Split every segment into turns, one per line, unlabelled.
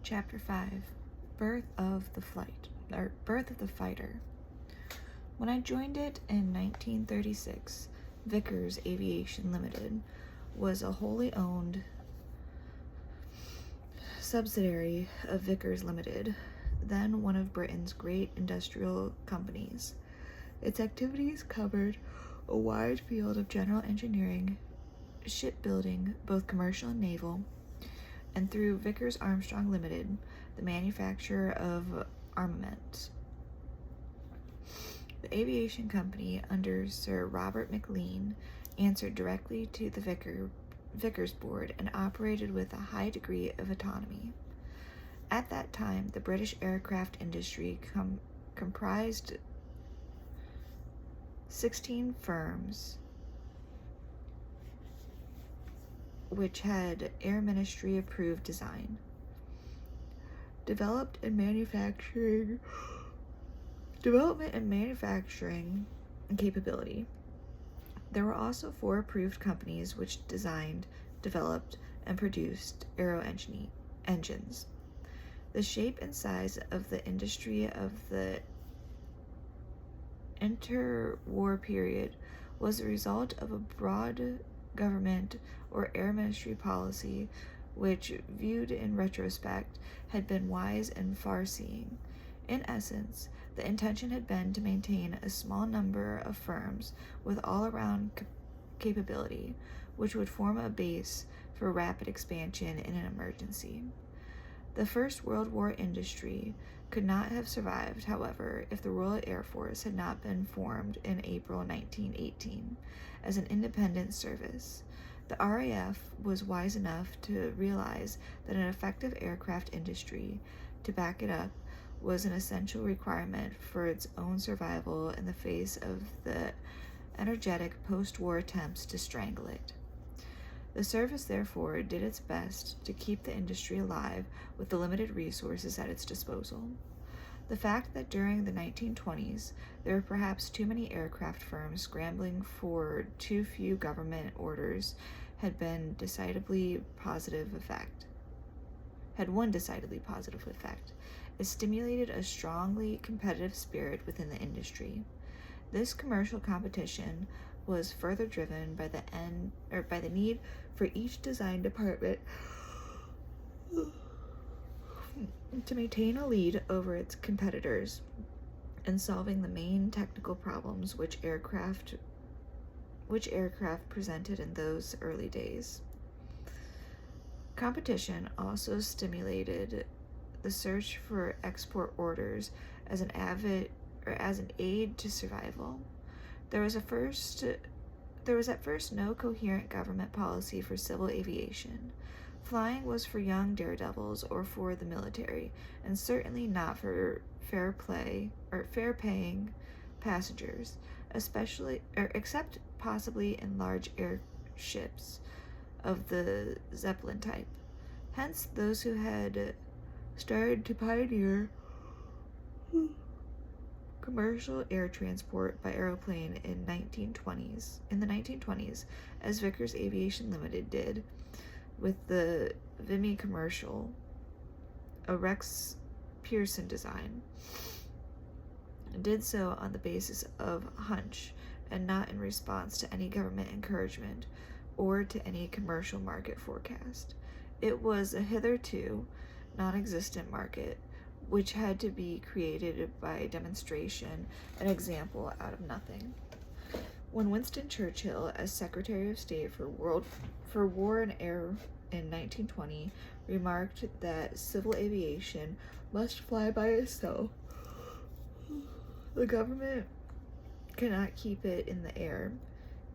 Chapter 5 Birth of the Fighter. When I joined it in 1936, Vickers Aviation Limited was a wholly owned subsidiary of Vickers Limited, then one of Britain's great industrial companies. Its activities covered a wide field of general engineering, shipbuilding, both commercial and naval, and through Vickers Armstrong Limited, the manufacturer of armament. The aviation company under Sir Robert McLean answered directly to the Vickers Board and operated with a high degree of autonomy. At that time, the British aircraft industry comprised 16 firms which had Air Ministry approved design, development and manufacturing capability. There were also 4 approved companies which designed, developed, and produced aero engines. The shape and size of the industry of the interwar period was the result of a broad government or air ministry policy which, viewed in retrospect, had been wise and far-seeing. In essence, the intention had been to maintain a small number of firms with all-around capability, which would form a base for rapid expansion in an emergency. The First World War industry could not have survived, however, if the Royal Air Force had not been formed in April 1918 as an independent service. The RAF was wise enough to realize that an effective aircraft industry, to back it up, was an essential requirement for its own survival in the face of the energetic post-war attempts to strangle it. The service, therefore, did its best to keep the industry alive with the limited resources at its disposal. The fact that during the 1920s there were perhaps too many aircraft firms scrambling for too few government orders had one decidedly positive effect. It stimulated a strongly competitive spirit within the industry. This commercial competition was further driven by the need for each design department to maintain a lead over its competitors in solving the main technical problems which aircraft presented in those early days. Competition also stimulated the search for export orders as an aid to survival. There was at first no coherent government policy for civil aviation. Flying was for young daredevils or for the military, and certainly not for fare-paying passengers, except possibly in large airships of the Zeppelin type. Hence, those who had started to pioneer commercial air transport by aeroplane in the 1920s, as Vickers Aviation Limited did with the Vimy Commercial, a Rex Pearson design, did so on the basis of hunch and not in response to any government encouragement or to any commercial market forecast. It was a hitherto non-existent market which had to be created by demonstration and example out of nothing. When Winston Churchill, as Secretary of State for War and Air in 1920, remarked that civil aviation must fly by itself, the government cannot keep it in the air,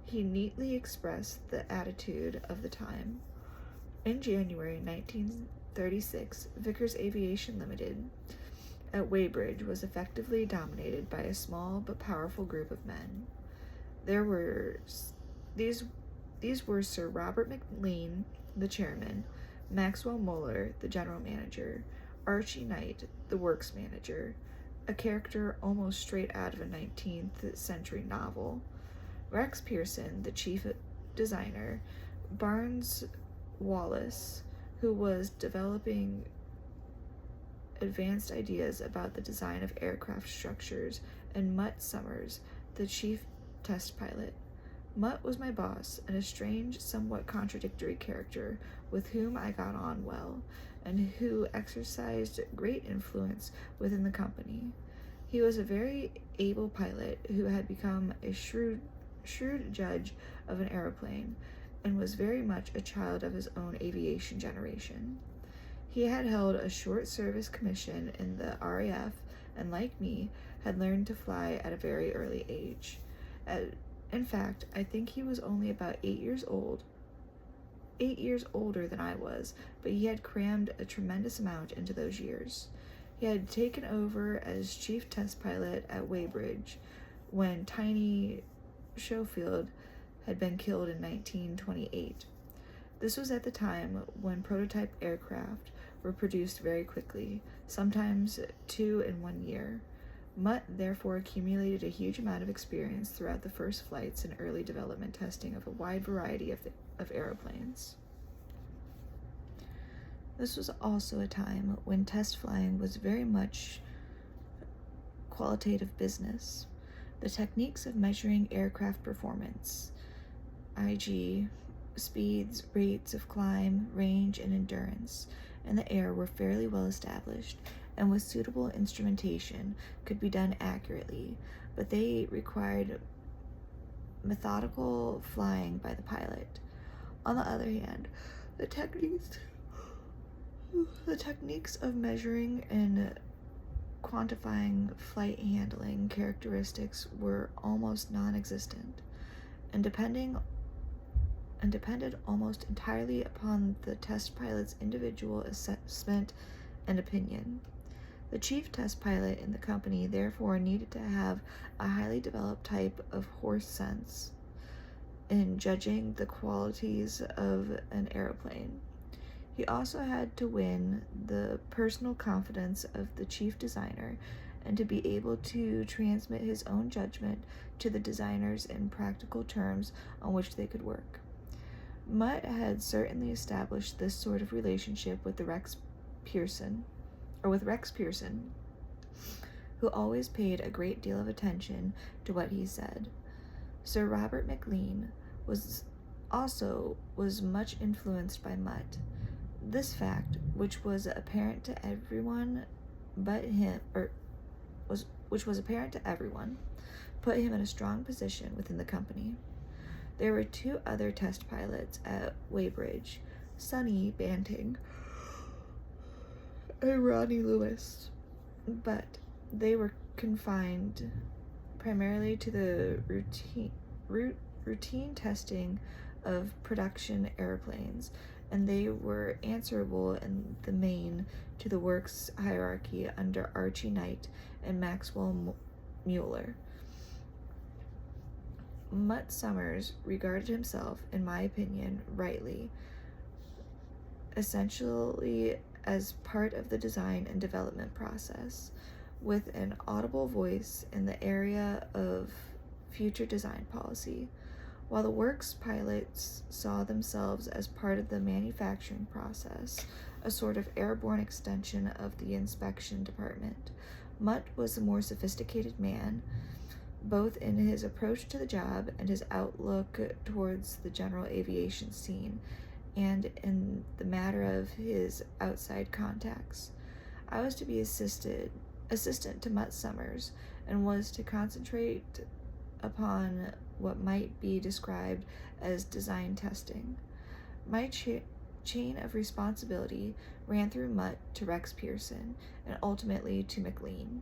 he neatly expressed the attitude of the time. In January 1936, Vickers Aviation Limited at Weybridge was effectively dominated by a small but powerful group of men. These were Sir Robert McLean, the chairman, Maxwell Muller, the general manager, Archie Knight, the works manager, a character almost straight out of a 19th century novel, Rex Pearson, the chief designer, Barnes Wallace, who was developing advanced ideas about the design of aircraft structures, and Mutt Summers, the chief test pilot. Mutt was my boss, and a strange, somewhat contradictory character with whom I got on well, and who exercised great influence within the company. He was a very able pilot who had become a shrewd judge of an aeroplane, and was very much a child of his own aviation generation. He had held a short service commission in the RAF, and like me, had learned to fly at a very early age. In fact, I think he was only about 8 years older than I was, but he had crammed a tremendous amount into those years. He had taken over as chief test pilot at Weybridge when Tiny Schofield had been killed in 1928. This was at the time when prototype aircraft were produced very quickly, sometimes 2 in 1 year. Mutt therefore accumulated a huge amount of experience throughout the first flights and early development testing of a wide variety of aeroplanes. This was also a time when test flying was very much qualitative business. The techniques of measuring aircraft performance, i.g., speeds, rates of climb, range, and endurance in the air were fairly well established, and with suitable instrumentation could be done accurately, but they required methodical flying by the pilot. On the other hand, the techniques of measuring and quantifying flight handling characteristics were almost non-existent, and depended almost entirely upon the test pilot's individual assessment and opinion. The chief test pilot in the company therefore needed to have a highly developed type of horse sense in judging the qualities of an aeroplane. He also had to win the personal confidence of the chief designer and to be able to transmit his own judgment to the designers in practical terms on which they could work. Mutt had certainly established this sort of relationship with Rex Pearson, who always paid a great deal of attention to what he said. Sir Robert McLean was much influenced by Mutt. This fact, which was apparent to everyone, put him in a strong position within the company. There were 2 other test pilots at Weybridge, Sonny Banting and Ronnie Lewis, but they were confined primarily to the routine testing of production airplanes, and they were answerable in the main to the works hierarchy under Archie Knight and Maxwell Mueller. Mutt Summers regarded himself, in my opinion, rightly, essentially as part of the design and development process, with an audible voice in the area of future design policy, while the works pilots saw themselves as part of the manufacturing process, a sort of airborne extension of the inspection department. Mutt was a more sophisticated man, both in his approach to the job and his outlook towards the general aviation scene, and in the matter of his outside contacts. I was to be assistant to Mutt Summers, and was to concentrate upon what might be described as design testing. My chain of responsibility ran through Mutt to Rex Pearson, and ultimately to McLean,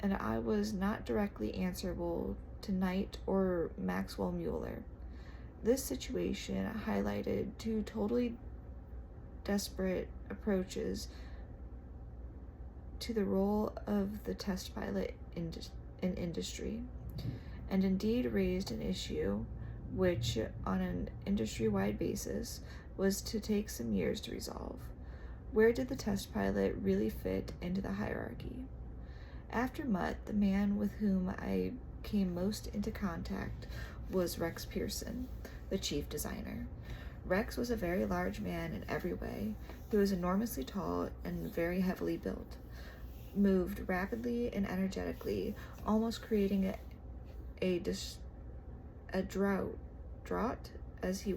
and I was not directly answerable to Knight or Maxwell Mueller. This situation highlighted 2 totally disparate approaches to the role of the test pilot in industry, and indeed raised an issue which, on an industry-wide basis, was to take some years to resolve. Where did the test pilot really fit into the hierarchy? After Mutt, the man with whom I came most into contact was Rex Pearson, the chief designer. Rex was a very large man in every way. He was enormously tall and very heavily built, moved rapidly and energetically, almost creating a draught as he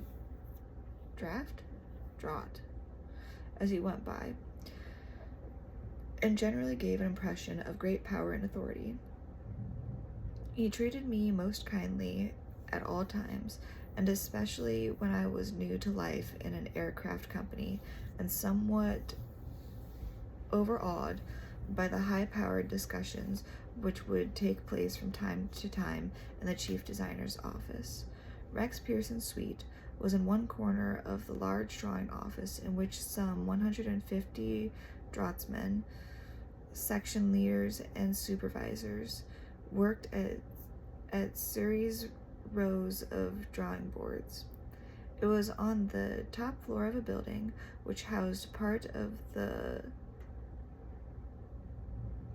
draught as he went by, and generally gave an impression of great power and authority. He treated me most kindly at all times, and especially when I was new to life in an aircraft company and somewhat overawed by the high-powered discussions which would take place from time to time in the chief designer's office. Rex Pearson's suite was in one corner of the large drawing office, in which some 150 draughtsmen, section leaders, and supervisors worked at series rows of drawing boards. It was on the top floor of a building which housed part of the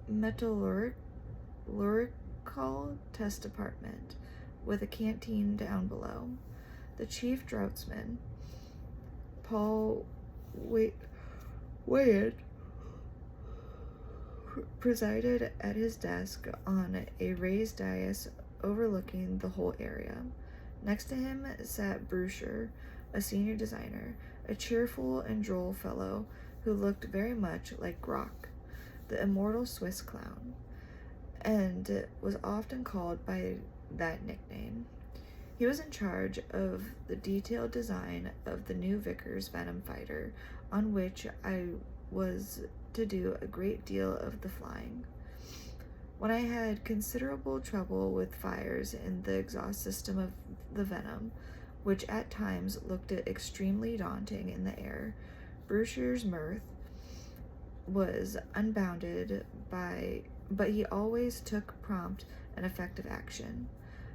metallurgical test department, with a canteen down below. The chief draughtsman, Paul Wyatt, presided at his desk on a raised dais overlooking the whole area. Next to him sat Brusher, a senior designer, a cheerful and droll fellow who looked very much like Grok, the immortal Swiss clown, and was often called by that nickname. He was in charge of the detailed design of the new Vickers Venom fighter, on which I was to do a great deal of the flying. When I had considerable trouble with fires in the exhaust system of the Venom, which at times looked extremely daunting in the air, Brusher's mirth was unbounded, but he always took prompt and effective action.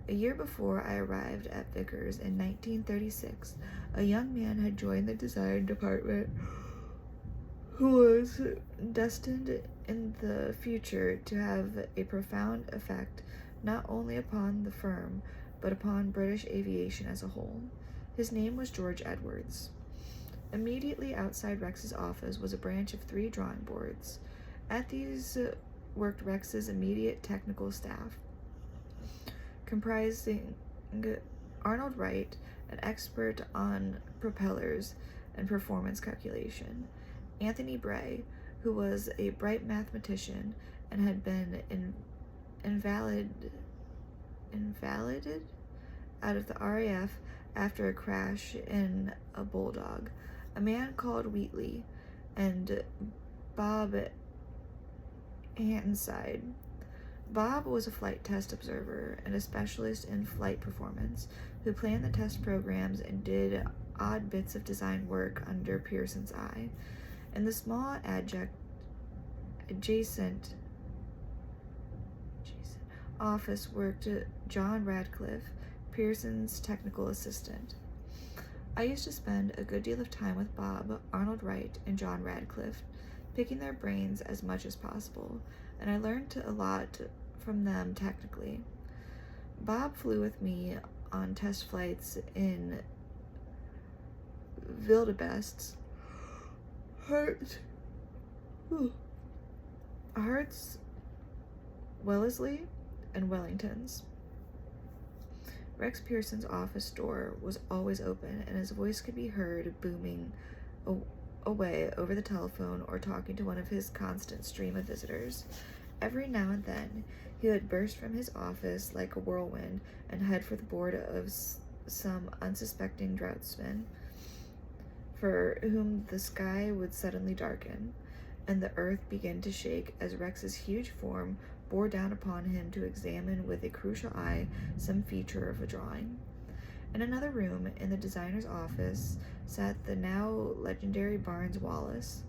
A year before I arrived at Vickers in 1936, a young man had joined the design department who was destined in the future to have a profound effect not only upon the firm, but upon British aviation as a whole. His name was George Edwards. Immediately outside Rex's office was a branch of 3 drawing boards. At these worked Rex's immediate technical staff, comprising Arnold Wright, an expert on propellers and performance calculation, Anthony Bray, who was a bright mathematician and had been invalided out of the RAF after a crash in a bulldog, a man called Wheatley, and Bob Hanside. Bob was a flight test observer and a specialist in flight performance who planned the test programs and did odd bits of design work under Pearson's eye. In the small adjacent office worked John Radcliffe, Pearson's technical assistant. I used to spend a good deal of time with Bob, Arnold Wright, and John Radcliffe, picking their brains as much as possible, and I learned a lot from them technically. Bob flew with me on test flights in Wildebeest's, Hearts, Wellesley, and Wellingtons. Rex Pearson's office door was always open, and his voice could be heard booming away over the telephone or talking to one of his constant stream of visitors. Every now and then, he would burst from his office like a whirlwind and head for the board of some unsuspecting draughtsman, for whom the sky would suddenly darken, and the earth begin to shake as Rex's huge form bore down upon him to examine with a crucial eye some feature of a drawing. In another room in the designer's office sat the now legendary Barnes Wallis,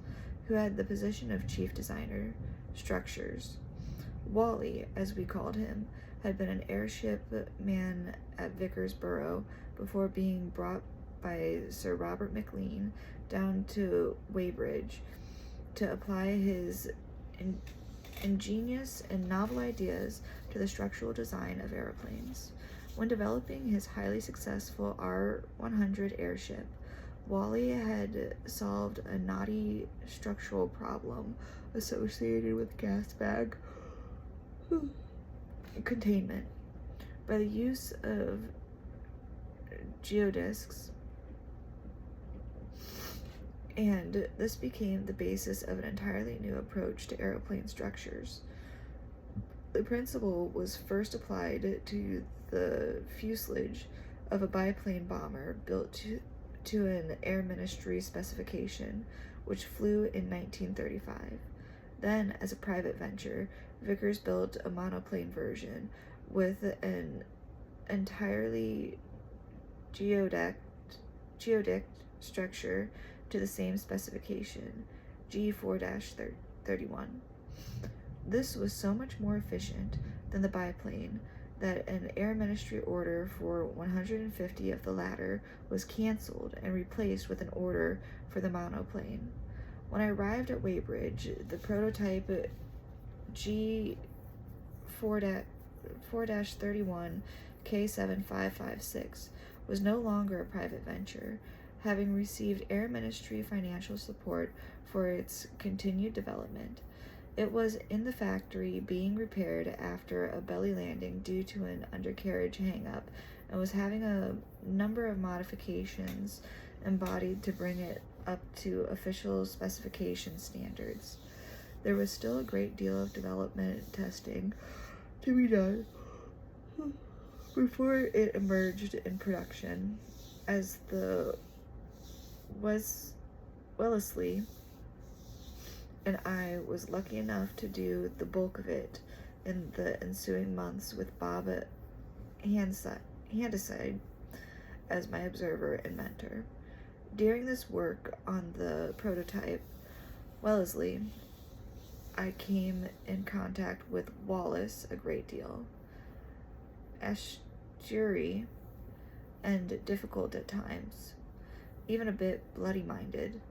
who had the position of chief designer, structures. Wally, as we called him, had been an airship man at Vickers Borough before being brought by Sir Robert McLean down to Weybridge to apply his ingenious and novel ideas to the structural design of aeroplanes. When developing his highly successful R-100 airship, Wally had solved a knotty structural problem associated with gas bag containment by the use of geodesks, and this became the basis of an entirely new approach to aeroplane structures. The principle was first applied to the fuselage of a biplane bomber built to an Air Ministry specification, which flew in 1935. Then, as a private venture, Vickers built a monoplane version with an entirely geodesic structure to the same specification, G4-31. This was so much more efficient than the biplane that an Air Ministry order for 150 of the latter was canceled and replaced with an order for the monoplane. When I arrived at Weybridge, the prototype G4-31 K7556 was no longer a private venture, having received Air Ministry financial support for its continued development. It was in the factory being repaired after a belly landing due to an undercarriage hang-up, and was having a number of modifications embodied to bring it up to official specification standards. There was still a great deal of development testing to be done before it emerged in production, as the Wellesley and I was lucky enough to do the bulk of it in the ensuing months with Bob Handeside as my observer and mentor. During this work on the prototype Wellesley, I came in contact with Wallace a great deal. Estuary and difficult at times, even a bit bloody-minded.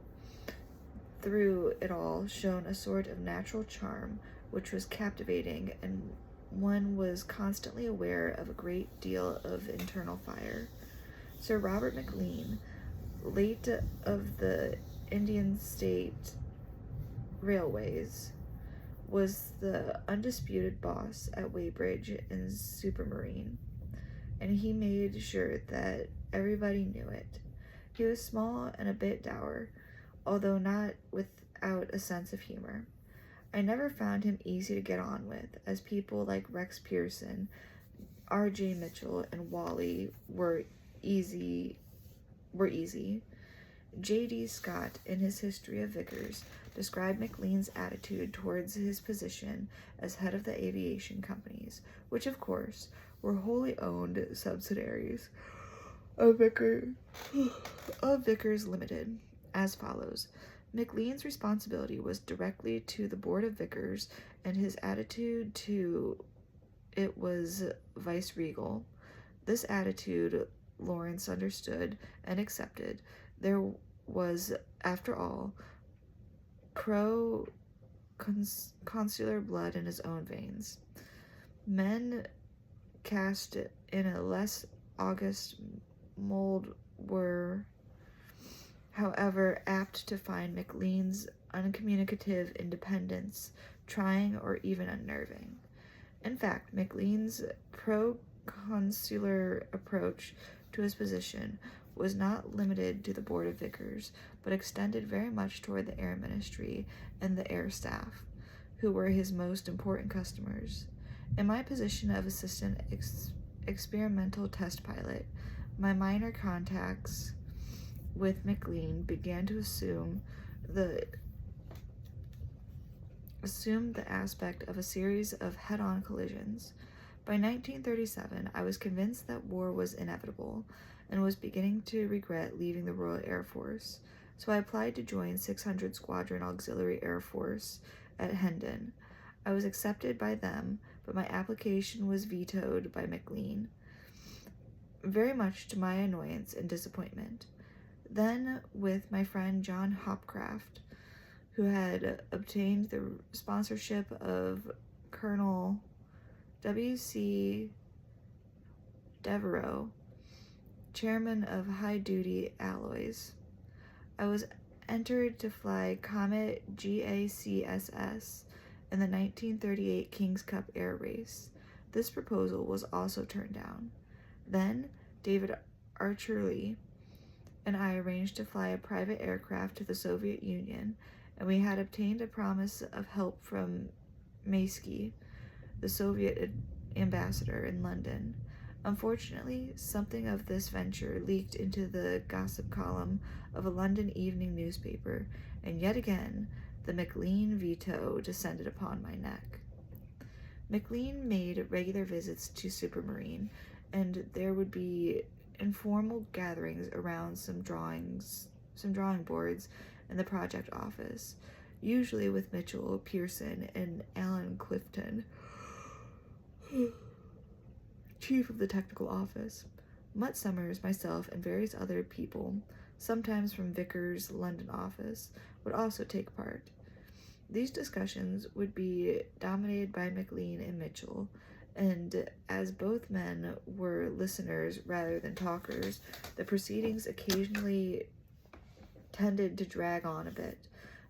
Through it all shone a sort of natural charm which was captivating, and one was constantly aware of a great deal of internal fire. Sir Robert McLean, late of the Indian State Railways, was the undisputed boss at Weybridge and Supermarine, and he made sure that everybody knew it. He was small and a bit dour, although not without a sense of humor. I never found him easy to get on with, as people like Rex Pearson, R.J. Mitchell, and Wally were easy. J.D. Scott, in his History of Vickers, described McLean's attitude towards his position as head of the aviation companies, which, of course, were wholly owned subsidiaries of Vickers Limited, as follows. McLean's responsibility was directly to the board of Vickers, and his attitude to it was vice-regal. This attitude Lawrence understood and accepted. There was, after all, pro-consular blood in his own veins. Men cast in a less august mold were, however, apt to find McLean's uncommunicative independence trying or even unnerving. In fact, McLean's pro-consular approach to his position was not limited to the Board of Vickers, but extended very much toward the Air Ministry and the Air Staff, who were his most important customers. In my position of assistant experimental test pilot, my minor contacts with McLean began to assume the aspect of a series of head-on collisions. By 1937, I was convinced that war was inevitable, and was beginning to regret leaving the Royal Air Force, so I applied to join 600 Squadron Auxiliary Air Force at Hendon. I was accepted by them, but my application was vetoed by McLean, very much to my annoyance and disappointment. Then, with my friend John Hopcraft, who had obtained the sponsorship of Colonel W.C. Devereaux, chairman of High Duty Alloys. I was entered to fly Comet GACSS in the 1938 King's Cup Air Race. This proposal was also turned down. Then, David Archerly and I arranged to fly a private aircraft to the Soviet Union, and we had obtained a promise of help from Maysky, the Soviet ambassador in London. Unfortunately, something of this venture leaked into the gossip column of a London evening newspaper, and yet again the McLean veto descended upon my neck. McLean made regular visits to Supermarine, and there would be informal gatherings around some drawing boards in the project office, usually with Mitchell, Pearson, and Alan Clifton, chief of the technical office. Mutt Summers, myself, and various other people, sometimes from Vickers' London office, would also take part. These discussions would be dominated by McLean and Mitchell, and as both men were listeners rather than talkers, the proceedings occasionally tended to drag on a bit,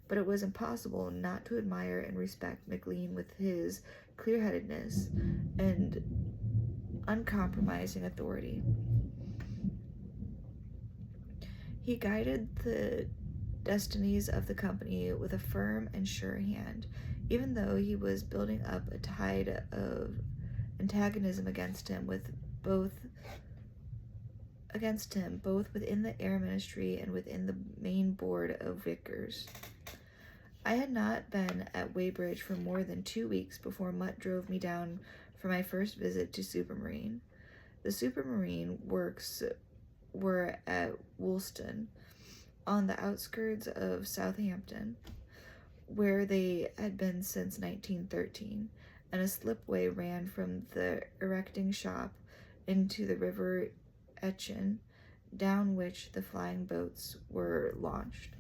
but it was impossible not to admire and respect McLean with his clear-headedness and uncompromising authority. He guided the destinies of the company with a firm and sure hand, even though he was building up a tide of antagonism against him both within the Air Ministry and within the main board of Vickers. I had not been at Weybridge for more than 2 weeks before Mutt drove me down for my first visit to Supermarine. The Supermarine works were at Woolston, on the outskirts of Southampton, where they had been since 1913, and a slipway ran from the erecting shop into the River Etchen, down which the flying boats were launched.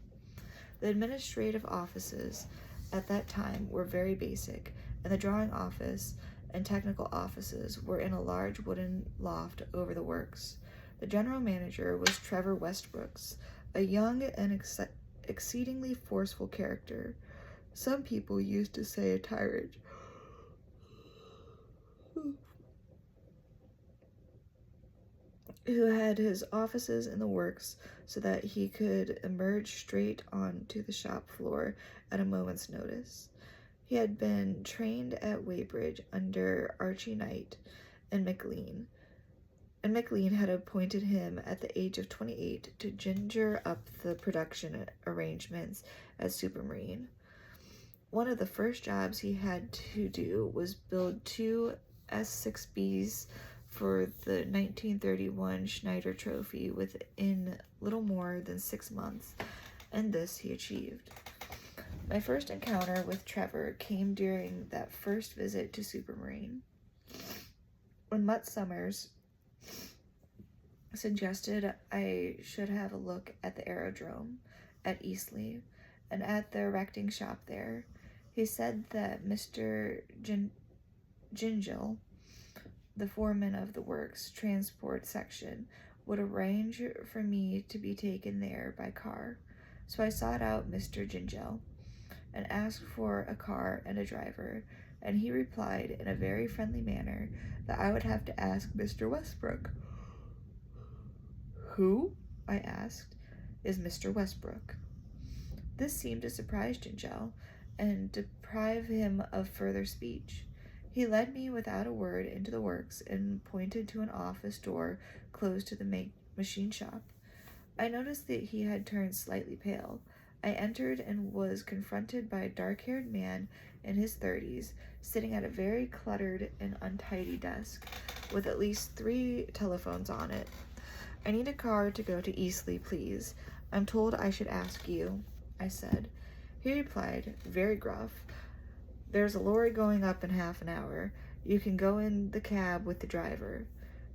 The administrative offices at that time were very basic, and the drawing office and technical offices were in a large wooden loft over the works. The general manager was Trevor Westbrooks, a young and exceedingly forceful character. Some people used to say a tyrant, who had his offices in the works so that he could emerge straight onto the shop floor at a moment's notice. He had been trained at Weybridge under Archie Knight and McLean had appointed him at the age of 28 to ginger up the production arrangements at Supermarine. One of the first jobs he had to do was build 2 S-6Bs for the 1931 Schneider Trophy within little more than 6 months, and this he achieved. My first encounter with Trevor came during that first visit to Supermarine, when Mutt Summers suggested I should have a look at the aerodrome at Eastleigh and at the erecting shop there. He said that Mr. Gingell, the foreman of the works transport section, would arrange for me to be taken there by car. So I sought out Mr. Gingell and asked for a car and a driver, and he replied in a very friendly manner that I would have to ask Mr. Westbrook. Who, I asked, is Mr. Westbrook? This seemed to surprise Gingell and deprive him of further speech. He led me without a word into the works and pointed to an office door close to the machine shop. I noticed that he had turned slightly pale. I entered and was confronted by a dark-haired man in his 30s, sitting at a very cluttered and untidy desk, with at least 3 telephones on it. I need a car to go to Eastleigh, please. I'm told I should ask you, I said. He replied, very gruff, there's a lorry going up in half an hour. You can go in the cab with the driver,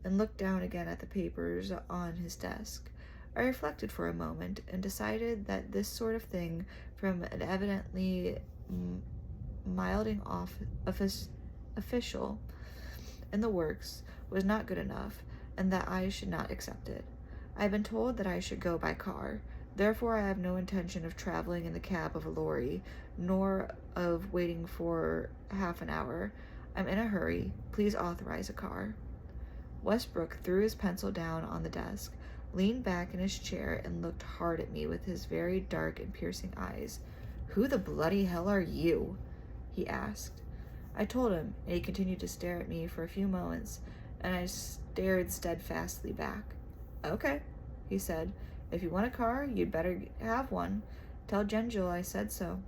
and looked down again at the papers on his desk. I reflected for a moment and decided that this sort of thing from an evidently milding official in the works was not good enough, and that I should not accept it. I have been told that I should go by car. Therefore, I have no intention of traveling in the cab of a lorry, nor of waiting for half an hour. I'm in a hurry. Please authorize a car. Westbrook threw his pencil down on the desk, leaned back in his chair, and looked hard at me with his very dark and piercing eyes. "Who the bloody hell are you?" he asked. I told him, and he continued to stare at me for a few moments, and I stared steadfastly back. "Okay," he said. "If you want a car, you'd better have one. Tell Gengil I said so."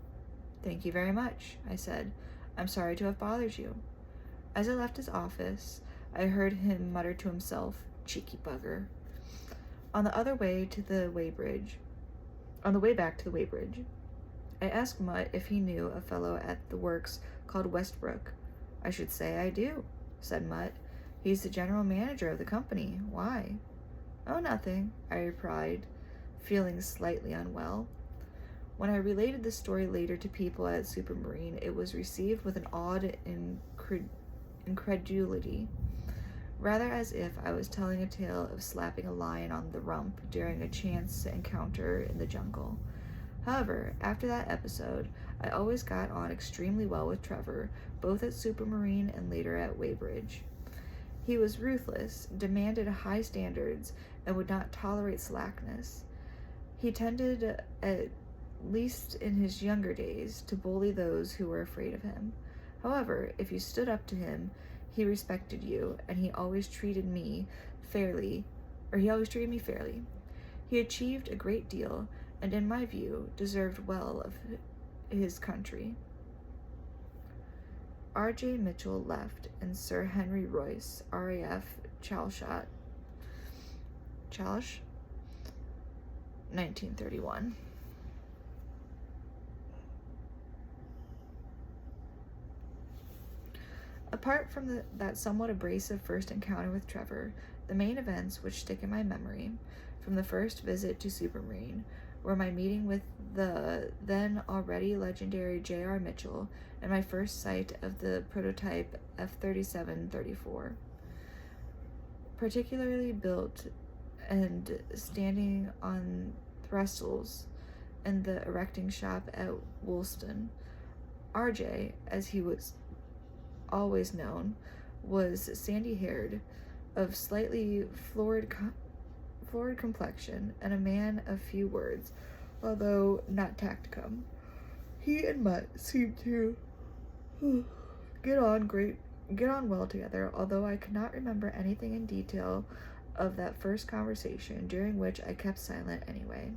"Thank you very much," I said. "I'm sorry to have bothered you." As I left his office, I heard him mutter to himself, "Cheeky bugger." On the way back to the weighbridge, I asked Mutt if he knew a fellow at the works called Westbrook. "I should say I do," said Mutt. "He's the general manager of the company. Why?" "Oh, nothing," I replied, feeling slightly unwell. When I related the story later to people at Supermarine, it was received with an odd incredulity, rather as if I was telling a tale of slapping a lion on the rump during a chance encounter in the jungle. However, after that episode, I always got on extremely well with Trevor, both at Supermarine and later at Weybridge. He was ruthless, demanded high standards, and would not tolerate slackness. He tended, at least in his younger days, to bully those who were afraid of him. However, if you stood up to him, he respected you, and he always treated me fairly. He achieved a great deal, and in my view, deserved well of his country. R.J. Mitchell left, and Sir Henry Royce, RAF Chalsh, 1931. Apart from that somewhat abrasive first encounter with Trevor, the main events which stick in my memory from the first visit to Supermarine were my meeting with the then already legendary J.R. Mitchell and my first sight of the prototype F-37-34. Particularly built and standing on thrustles in the erecting shop at Woolston, RJ, as he was always known, was sandy-haired, of slightly florid complexion, and a man of few words, although not tacticum. He and Mutt seemed to get on well together, although I could not remember anything in detail of that first conversation, during which I kept silent anyway.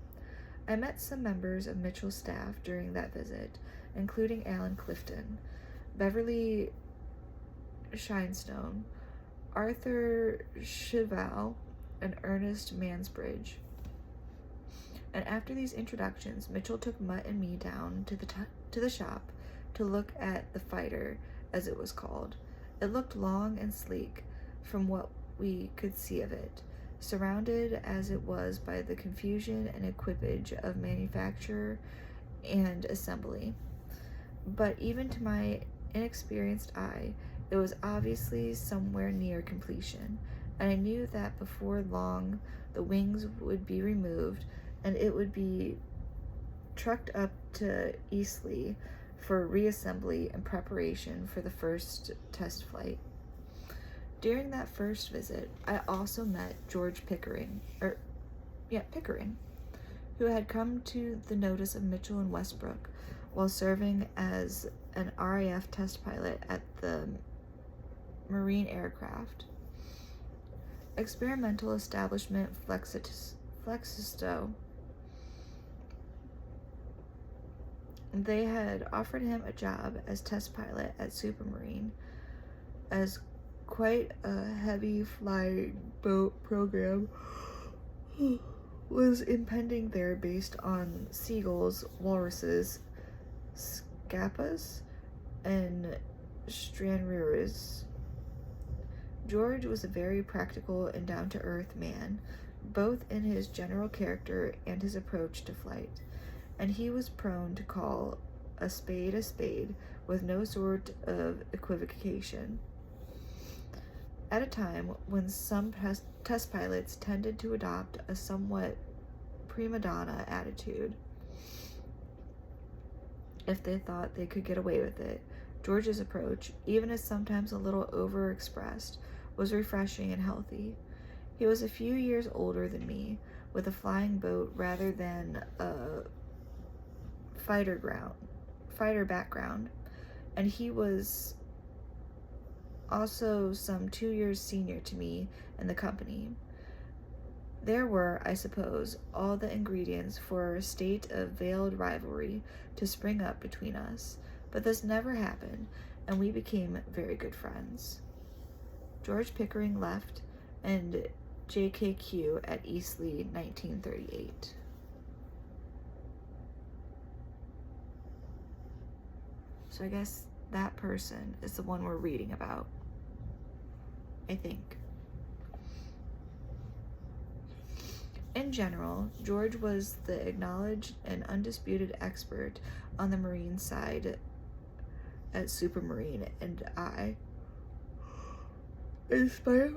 I met some members of Mitchell's staff during that visit, including Alan Clifton, Beverly Shinestone, Arthur Cheval, and Ernest Mansbridge. And after these introductions, Mitchell took Mutt and me down to the shop to look at the fighter, as it was called. It looked long and sleek from what we could see of it, surrounded as it was by the confusion and equipage of manufacture and assembly. But even to my inexperienced eye, it was obviously somewhere near completion, and I knew that before long the wings would be removed and it would be trucked up to Eastleigh for reassembly and preparation for the first test flight. During that first visit, I also met George Pickering, who had come to the notice of Mitchell and Westbrook while serving as an RAF test pilot at the Marine Aircraft Experimental Establishment Flexisto. They had offered him a job as test pilot at Supermarine, as quite a heavy flying boat program was impending there based on seagulls, walruses, scappas, and stranreras. George was a very practical and down-to-earth man, both in his general character and his approach to flight, and he was prone to call a spade with no sort of equivocation. At a time when some test pilots tended to adopt a somewhat prima donna attitude if they thought they could get away with it, George's approach, even as sometimes a little overexpressed, was refreshing and healthy. He was a few years older than me, with a flying boat rather than a fighter background, and he was also some 2 years senior to me in the company. There were, I suppose, all the ingredients for a state of veiled rivalry to spring up between us, but this never happened, and we became very good friends. George Pickering left, and JKQ at Eastleigh, 1938. So I guess that person is the one we're reading about, I think. In general, George was the acknowledged and undisputed expert on the marine side at Supermarine, and I, in spite of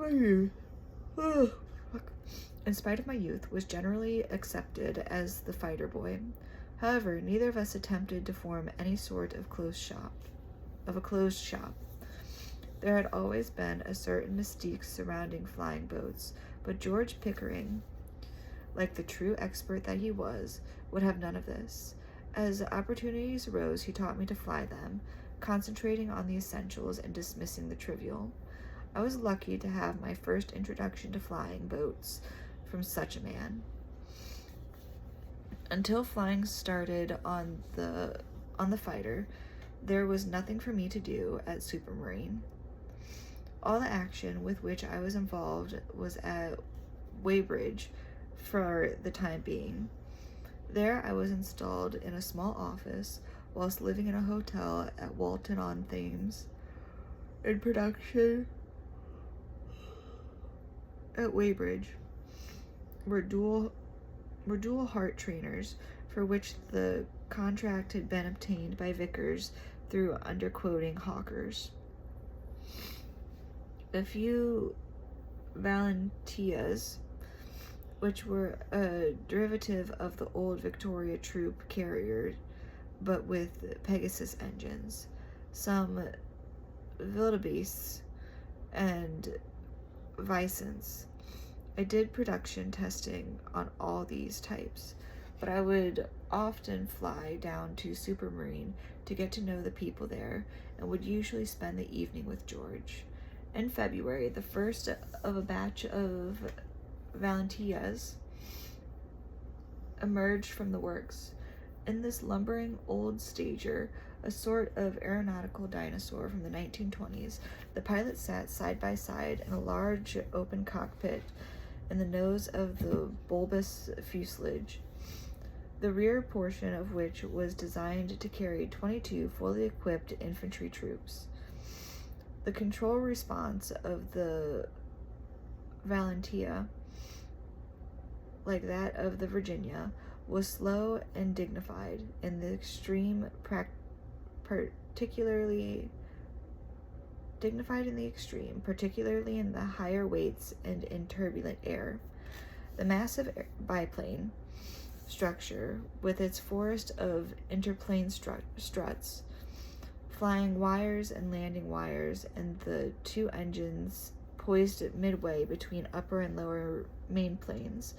my youth, was generally accepted as the fighter boy. However, neither of us attempted to form any sort of closed shop. There had always been a certain mystique surrounding flying boats, but George Pickering, like the true expert that he was, would have none of this. As opportunities arose, he taught me to fly them, concentrating on the essentials and dismissing the trivial. I was lucky to have my first introduction to flying boats from such a man. Until flying started on the fighter, there was nothing for me to do at Supermarine. All the action with which I was involved was at Weybridge for the time being. There I was installed in a small office whilst living in a hotel at Walton-on-Thames. In production at Weybridge were dual heart trainers, for which the contract had been obtained by Vickers through underquoting hawkers. A few Valentias, which were a derivative of the old Victoria troop carrier, but with Pegasus engines, some wildebeests, and Vicens. I did production testing on all these types, but I would often fly down to Supermarine to get to know the people there, and would usually spend the evening with George. In February, the first of a batch of Valentias emerged from the works. In this lumbering old stager, a sort of aeronautical dinosaur from the 1920s, the pilot sat side by side in a large open cockpit in the nose of the bulbous fuselage, the rear portion of which was designed to carry 22 fully equipped infantry troops. The control response of the Valentia, like that of the Virginia, was slow and dignified in the extreme, particularly in the higher weights and in turbulent air. The massive biplane structure, with its forest of interplane struts, flying wires and landing wires, and the two engines poised midway between upper and lower main planes,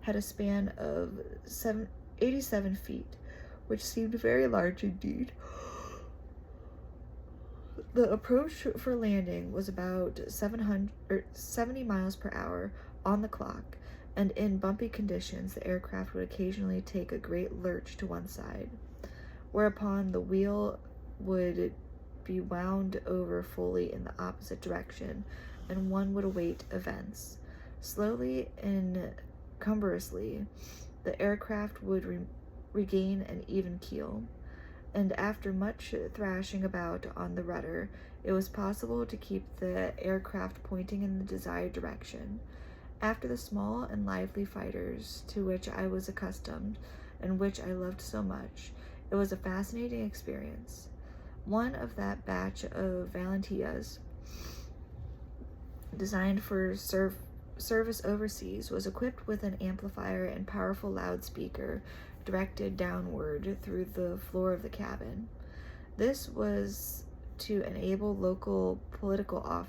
had a span of 87 feet, which seemed very large indeed. The approach for landing was about 70 miles per hour on the clock, and in bumpy conditions the aircraft would occasionally take a great lurch to one side, whereupon the wheel would be wound over fully in the opposite direction, and one would await events. Slowly and cumbrously, the aircraft would regain an even keel, and after much thrashing about on the rudder, it was possible to keep the aircraft pointing in the desired direction. After the small and lively fighters to which I was accustomed, and which I loved so much, it was a fascinating experience. One of that batch of Valentias designed for service overseas, was equipped with an amplifier and powerful loudspeaker directed downward through the floor of the cabin. This was to enable local political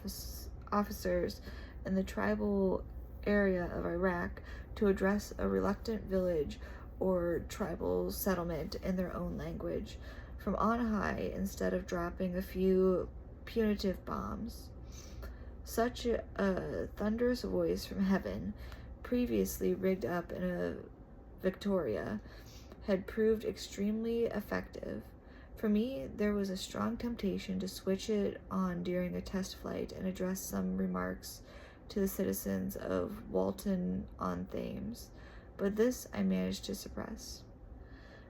officers in the tribal area of Iraq to address a reluctant village or tribal settlement in their own language from on high instead of dropping a few punitive bombs. Such a thunderous voice from heaven, previously rigged up in a Victoria, had proved extremely effective. For me, there was a strong temptation to switch it on during a test flight and address some remarks to the citizens of Walton-on-Thames, but this I managed to suppress.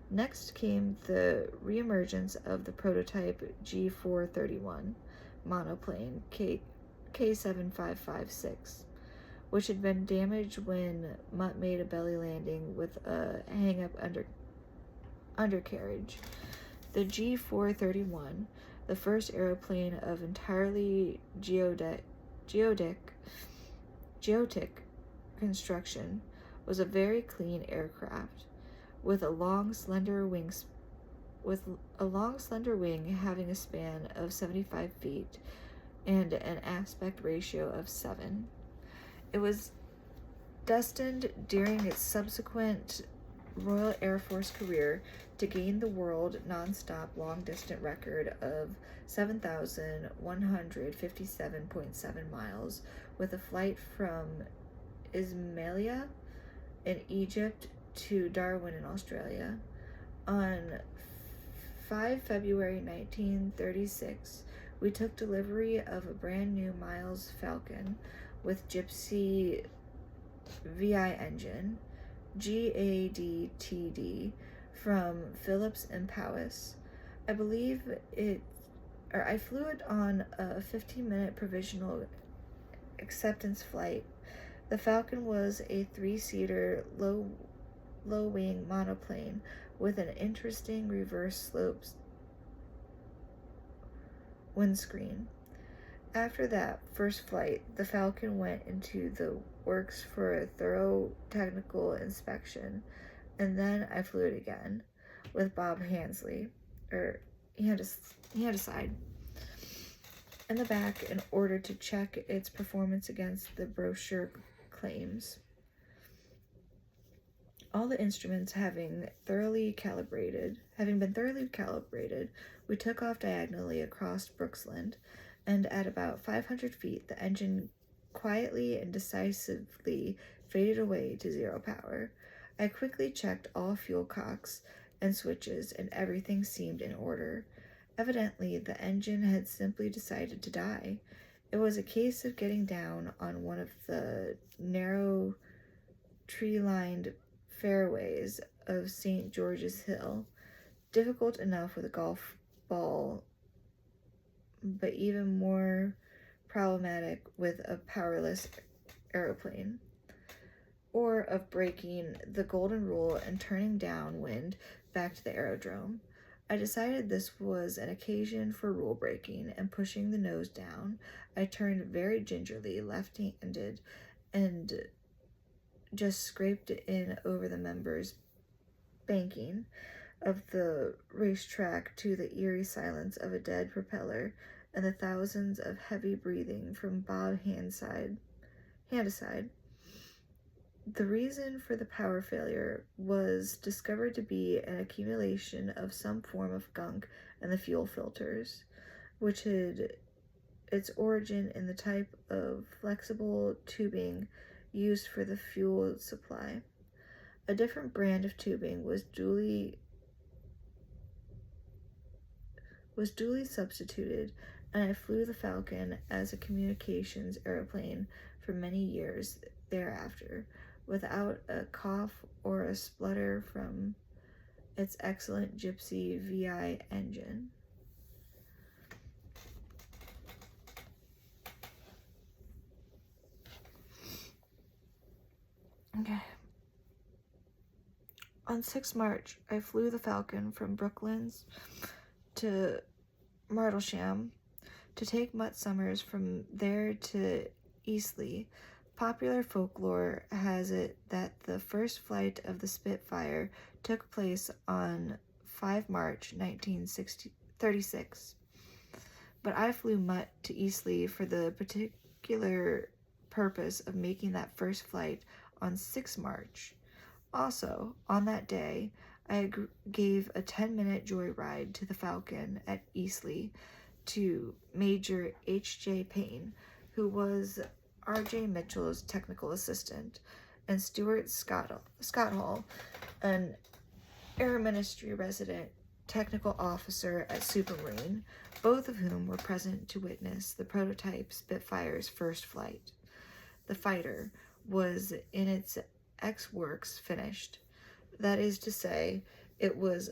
Next came the reemergence of the prototype G431 monoplane K7556, which had been damaged when Mutt made a belly landing with a hang-up undercarriage. The G431, the first aeroplane of entirely geotic construction, was a very clean aircraft, with a long, slender wing having a span of 75 feet and an aspect ratio of 7. It was destined during its subsequent Royal Air Force career to gain the world non-stop long-distance record of 7,157.7 miles, with a flight from Ismailia in Egypt to Darwin in Australia. On 5 February 1936, we took delivery of a brand new Miles Falcon with Gypsy VI engine, GADTD, from Phillips and Powys. I flew it on a 15-minute provisional acceptance flight. The Falcon was a 3-seater low-wing monoplane with an interesting reverse slopes windscreen. After that first flight, the Falcon went into the works for a thorough technical inspection, and then I flew it again with Bob Handsley, Handaside, in the back in order to check its performance against the brochure claims. All the instruments having been thoroughly calibrated, we took off diagonally across Brooksland, and at about 500 feet, the engine quietly and decisively faded away to 0 power. I quickly checked all fuel cocks and switches, and everything seemed in order. Evidently, the engine had simply decided to die. It was a case of getting down on one of the narrow, tree-lined fairways of St. George's Hill, difficult enough with a golf ball, but even more problematic with a powerless aeroplane, or of breaking the golden rule and turning downwind back to the aerodrome. I decided this was an occasion for rule breaking, and pushing the nose down, I turned very gingerly left-handed and just scraped in over the members banking of the racetrack to the eerie silence of a dead propeller and the thousands of heavy breathing from Bob Handaside. The reason for the power failure was discovered to be an accumulation of some form of gunk in the fuel filters, which had its origin in the type of flexible tubing used for the fuel supply. A different brand of tubing was duly substituted, and I flew the Falcon as a communications airplane for many years thereafter, without a cough or a splutter from its excellent Gypsy VI engine. Okay. On 6 March, I flew the Falcon from Brooklands to Martlesham to take Mutt Summers from there to Eastleigh. Popular folklore has it that the first flight of the Spitfire took place on 5 March 1936. But I flew Mutt to Eastleigh for the particular purpose of making that first flight on 6 March. Also, on that day, I gave a 10-minute joyride to the Falcon at Eastleigh to Major H.J. Payne, who was R.J. Mitchell's technical assistant, and Stuart Scott Hall, an Air Ministry resident technical officer at Supermarine, both of whom were present to witness the prototype Spitfire's first flight. The fighter was in its ex-works finished. That is to say, it was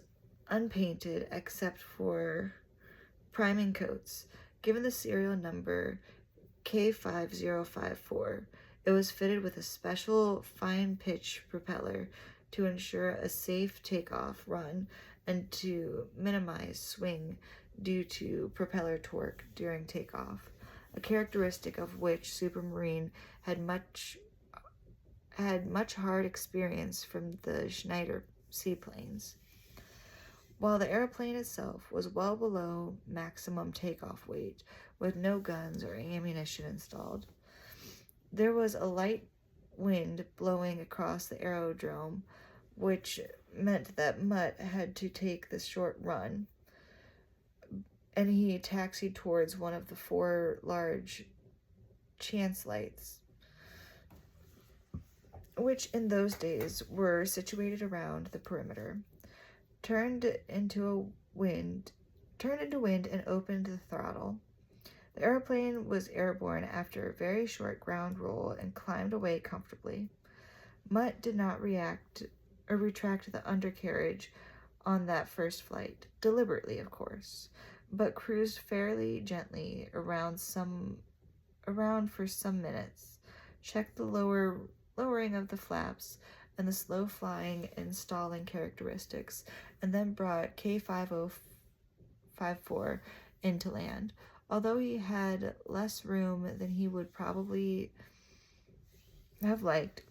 unpainted except for priming coats. Given the serial number K5054, it was fitted with a special fine-pitch propeller to ensure a safe takeoff run and to minimize swing due to propeller torque during takeoff, a characteristic of which Supermarine had much hard experience from the Schneider seaplanes. While the airplane itself was well below maximum takeoff weight, with no guns or ammunition installed, there was a light wind blowing across the aerodrome, which meant that Mutt had to take the short run, and he taxied towards one of the 4 large chance lights, which in those days were situated around the perimeter, turned into wind and opened the throttle. The airplane was airborne after a very short ground roll and climbed away comfortably. Mutt did not retract the undercarriage on that first flight, deliberately, of course, but cruised fairly gently around for some minutes, checked the lowering of the flaps and the slow flying and stalling characteristics, and then brought K5054 into land. Although he had less room than he would probably have liked,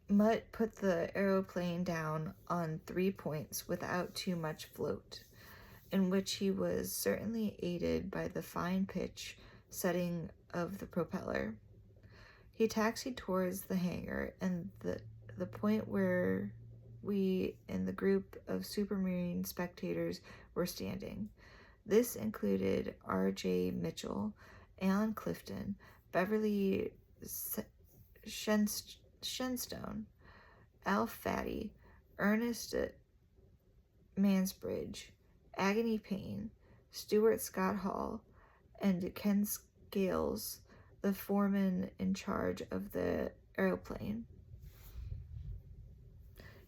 Mutt put the aeroplane down on 3 points without too much float, in which he was certainly aided by the fine pitch setting of the propeller. He taxied towards the hangar and the point where we in the group of Supermarine spectators were standing. This included R.J. Mitchell, Alan Clifton, Beverly Shenstone, Al Fatty, Ernest Mansbridge, Agony Payne, Stuart Scott Hall, and Ken Scales, the foreman in charge of the aeroplane.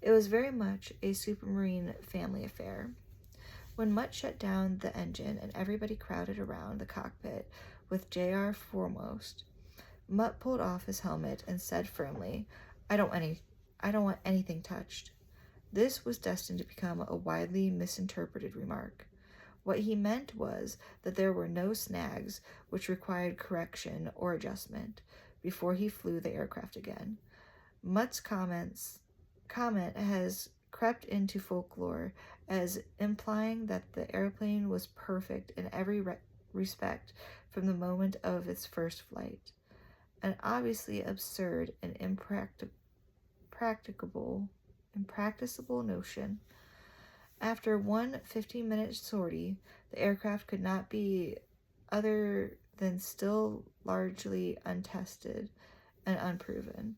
It was very much a Supermarine family affair. When Mutt shut down the engine and everybody crowded around the cockpit with JR foremost, Mutt pulled off his helmet and said firmly, I don't want anything touched." This was destined to become a widely misinterpreted remark. What he meant was that there were no snags which required correction or adjustment before he flew the aircraft again. Mutt's comment has crept into folklore as implying that the airplane was perfect in every respect from the moment of its first flight, an obviously absurd and impracticable notion. After one 15-minute sortie, the aircraft could not be other than still largely untested and unproven.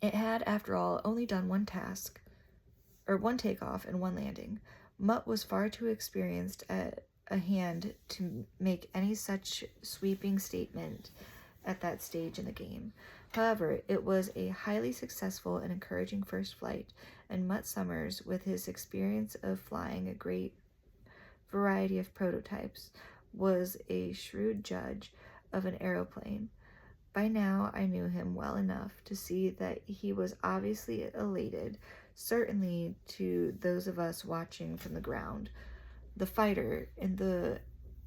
It had, after all, only done one takeoff and one landing. Mutt was far too experienced at a hand to make any such sweeping statement at that stage in the game. However, it was a highly successful and encouraging first flight, and Mutt Summers, with his experience of flying a great variety of prototypes, was a shrewd judge of an aeroplane. By now, I knew him well enough to see that he was obviously elated, certainly to those of us watching from the ground, The fighter in the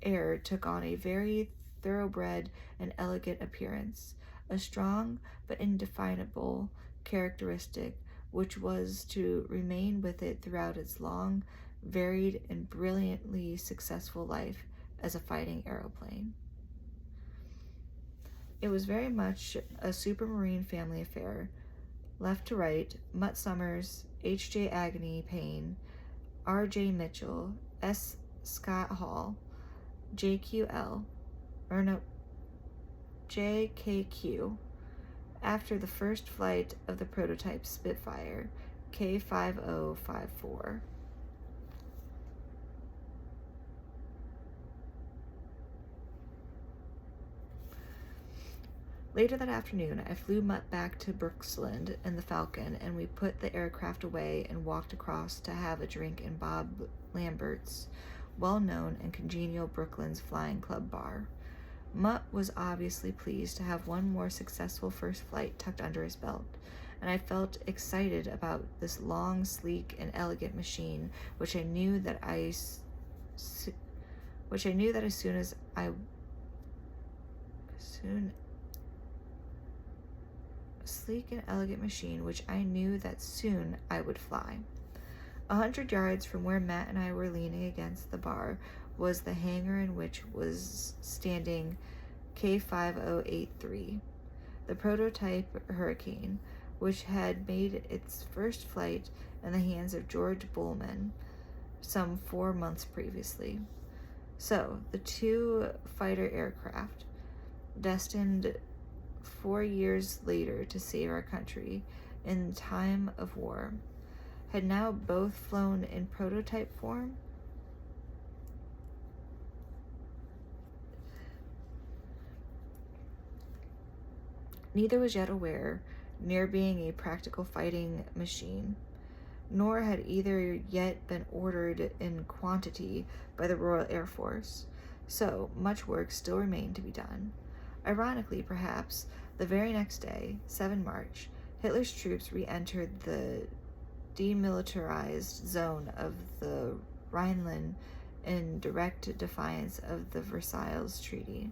air took on a very thoroughbred and elegant appearance, a strong but indefinable characteristic which was to remain with it throughout its long, varied, and brilliantly successful life as a fighting aeroplane. It was very much a supermarine family affair. Left to right, Mutt Summers, H.J. Agony Payne, R.J. Mitchell, S. Scott Hall, JQL, or no, JKQ, after the first flight of the prototype Spitfire, K5054. Later that afternoon, I flew Mutt back to Brooksland in the Falcon, and we put the aircraft away and walked across to have a drink in Bob Lambert's well-known and congenial Brooklands Flying Club bar. Mutt was obviously pleased to have one more successful first flight tucked under his belt, and I felt excited about this long, sleek, and elegant machine, which I knew that as soon as sleek and elegant machine which I knew that soon I would fly. 100 yards from where Matt and I were leaning against the bar was the hangar in which was standing K5083, the prototype Hurricane, which had made its first flight in the hands of George Bullman some 4 months previously. So, the two fighter aircraft, destined 4 years later to save our country in time of war, had now both flown in prototype form. Neither was yet aware near being a practical fighting machine, nor had either yet been ordered in quantity by the Royal Air Force, so much work still remained to be done. Ironically, perhaps, the very next day, 7 March, Hitler's troops re-entered the demilitarized zone of the Rhineland in direct defiance of the Versailles Treaty.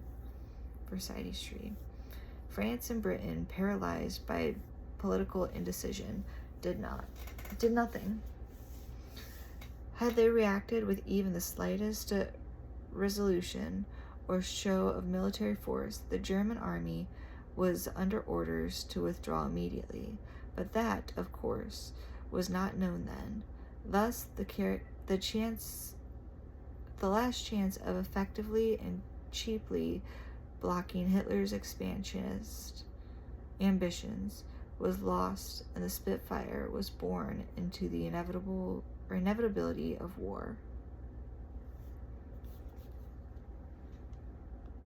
France and Britain, paralyzed by political indecision, did nothing. Had they reacted with even the slightest resolution or show of military force, the German army was under orders to withdraw immediately, but that, of course, was not known then. Thus, the last chance of effectively and cheaply blocking Hitler's expansionist ambitions was lost, and the Spitfire was born into the inevitability of war.